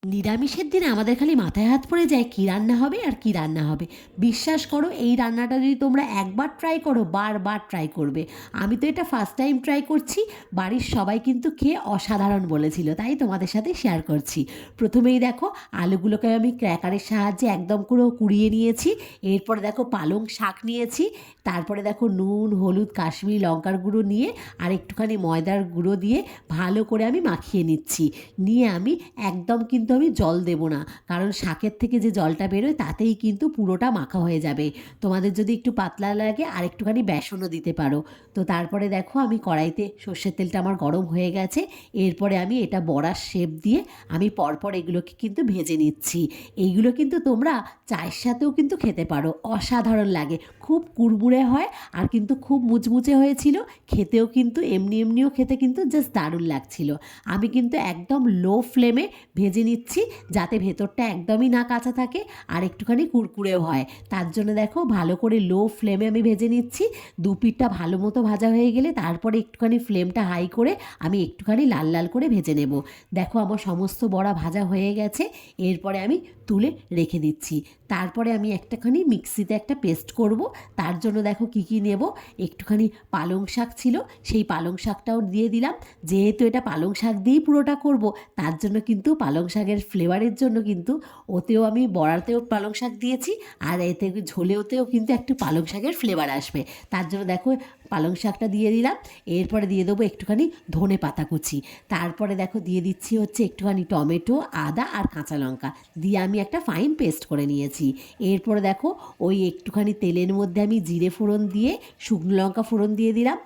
নিরামিষের দিনে আমাদের খালি মাথায় হাত পড়ে যায় কী রান্না হবে আর কী রান্না হবে। বিশ্বাস করো, এই রান্নাটা যদি তোমরা একবার ট্রাই করো বারবার ট্রাই করবে। আমি তো এটা ফার্স্ট টাইম ট্রাই করছি, বাড়ির সবাই কিন্তু খেয়ে অসাধারণ বলেছিল, তাই তোমাদের সাথে শেয়ার করছি। প্রথমেই দেখো আলুগুলোকে আমি ক্র্যাকারের সাহায্যে একদম পুরো কুড়িয়ে নিয়েছি। এরপরে দেখো পালং শাক নিয়েছি, তারপরে দেখো নুন হলুদ কাশ্মীরি লঙ্কার গুঁড়ো নিয়ে আর একটুখানি ময়দার গুঁড়ো দিয়ে ভালো করে আমি মাখিয়ে নিচ্ছি। নিয়ে আমি একদম কিন্তু আমি জল দেব না, কারণ শাকের থেকে যে জলটা বেরোয় তাতেই কিন্তু পুরোটা মাখা হয়ে যাবে। তোমাদের যদি একটু পাতলা লাগে আর একটুখানি বেসনও দিতে পারো। তো তারপরে দেখো আমি কড়াইতে সর্ষের তেলটা আমার গরম হয়ে গেছে। এরপরে আমি এটা বড়ার শেপ দিয়ে আমি পরপর এগুলোকে কিন্তু ভেজে নিচ্ছি। এইগুলো কিন্তু তোমরা চায়ের সাথেও কিন্তু খেতে পারো, অসাধারণ লাগে, খুব কুড়মুড়ে হয় আর কিন্তু খুব মুচমুচে হয়েছিল। খেতেও কিন্তু এমনিও খেতে কিন্তু জাস্ট দারুণ লাগছিল। আমি কিন্তু একদম লো ফ্লেমে ভেজে নিচ্ছি, যাতে ভেতরটা একদমই না কাঁচা থাকে আর একটুখানি কুড়কুড়েও হয়। তার জন্য দেখো ভালো করে লো ফ্লেমে আমি ভেজে নিচ্ছি। দু পিঠটা ভালো মতো ভাজা হয়ে গেলে তারপরে একটুখানি ফ্লেমটা হাই করে আমি একটুখানি লাল লাল করে ভেজে নেব। দেখো আমার সমস্ত বড়া ভাজা হয়ে গেছে। এরপরে আমি তুলে রেখে দিচ্ছি। তারপরে আমি একটাখানি মিক্সিতে একটা পেস্ট করব। তার জন্য দেখো কি কি নেব, একটুখানি পালং শাক ছিল, সেই পালং শাকটাও দিয়ে দিলাম। যেহেতু এটা পালং শাক দিয়েই পুরোটা করব, তার জন্য কিন্তু পালং শাকের ফ্লেভারের জন্য কিন্তু ওতেও আমি বড়াতেও পালং শাক দিয়েছি, আর এতে ঝোলেওতেও কিন্তু একটু পালং শাকের ফ্লেভার আসবে। তার জন্য দেখো পালং শাকটা দিয়ে দিলাম। এরপরে দিয়ে দেবো একটুখানি ধনে পাতা কুচি। তারপরে দেখো দিয়ে দিচ্ছি হচ্ছে একটুখানি টমেটো আদা আর কাঁচা লঙ্কা দিয়ে আমি একটা ফাইন পেস্ট করে নিয়েছি। এরপরে দেখো ওই একটুখানি তেলের মধ্যে আমি জিরে ফোড়ন দিয়ে শুকনো লঙ্কা ফোড়ন দিয়ে দিলাম।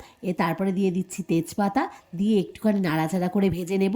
তারপরে দিয়ে দিচ্ছি তেজপাতা, দিয়ে একটুখানি নাড়াচাড়া করে ভেজে নেব।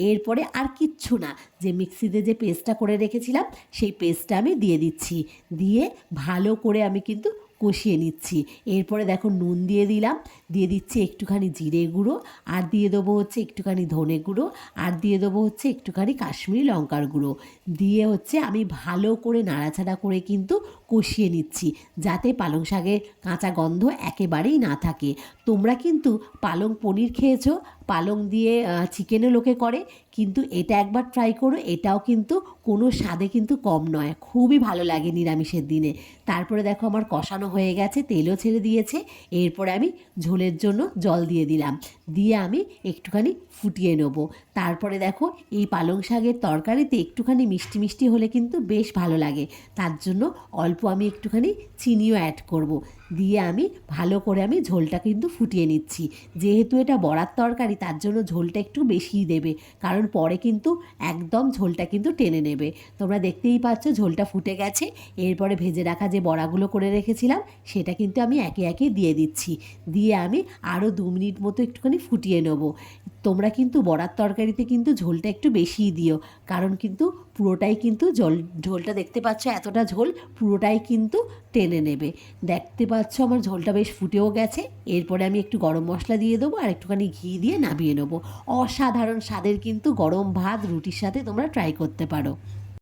এরপরে আর কিচ্ছু না, যে মিক্সিতে যে পেস্টটা করে রেখেছিলাম সেই পেস্টটা আমি দিয়ে দিচ্ছি। দিয়ে ভালো করে আমি কিন্তু কষিয়ে নিচ্ছি। এরপরে দেখো নুন দিয়ে দিলাম, দিয়ে দিচ্ছি একটুখানি জিরে গুঁড়ো, আর দিয়ে দেবো হচ্ছে একটুখানি ধনে গুঁড়ো, আর দিয়ে দেবো হচ্ছে একটুখানি কাশ্মীরি লঙ্কার গুঁড়ো। দিয়ে হচ্ছে আমি ভালো করে নাড়াচাড়া করে কিন্তু কষিয়ে নিচ্ছি, যাতে পালং শাকের কাঁচা গন্ধ একেবারেই না থাকে। তোমরা কিন্তু পালং পনির খেয়েছো, পালং দিয়ে চিকেনও লোকে করে, কিন্তু এটা একবার ট্রাই করো, এটাও কিন্তু কোনো স্বাদে কিন্তু কম নয়, খুবই ভালো লাগে নিরামিষের দিনে। তারপরে দেখো আমার কষানো হয়ে গেছে, তেলও ছেড়ে দিয়েছে। এরপরে আমি ঝোলের জন্য জল দিয়ে দিলাম, দিয়ে আমি একটুখানি ফুটিয়ে নেব। তারপরে দেখো এই পালং শাকের তরকারিতে একটুখানি মিষ্টি মিষ্টি হলে কিন্তু বেশ ভালো লাগে, তার জন্য অল্প আমি একটুখানি চিনিও অ্যাড করব। দিয়ে আমি ভালো করে আমি ঝোলটা কিন্তু ফুটিয়ে নিচ্ছি। যেহেতু এটা বড়ার তরকারি, তার জন্য ঝোলটা একটু বেশিই দেবে, কারণ পরে কিন্তু একদম ঝোলটা কিন্তু টেনে নেবে। তোমরা দেখতেই পাচ্ছ ঝোলটা ফুটে গেছে। এরপরে ভেজে রাখা যে বড়াগুলো করে রেখেছিলাম সেটা কিন্তু আমি একে একে দিয়ে দিচ্ছি। দিয়ে আমি আরও 2 মিনিট মতো একটুখানি ফুটিয়ে নেবো। তোমরা কিন্তু বড়ার তরকারিতে কিন্তু ঝোলটা একটু বেশিই দিও, কারণ কিন্তু পুরোটাই কিন্তু ঝোলটা দেখতে পাচ্ছ এতটা ঝোল পুরোটাই কিন্তু টেনে নেবে। দেখতে পাচ্ছ আমার ঝোলটা বেশ ফুটেও গেছে। এরপরে আমি একটু গরম মশলা দিয়ে দেবো আর একটুখানি ঘি দিয়ে নামিয়ে নেবো। অসাধারণ স্বাদের কিন্তু গরম ভাত রুটির সাথে তোমরা ট্রাই করতে পারো।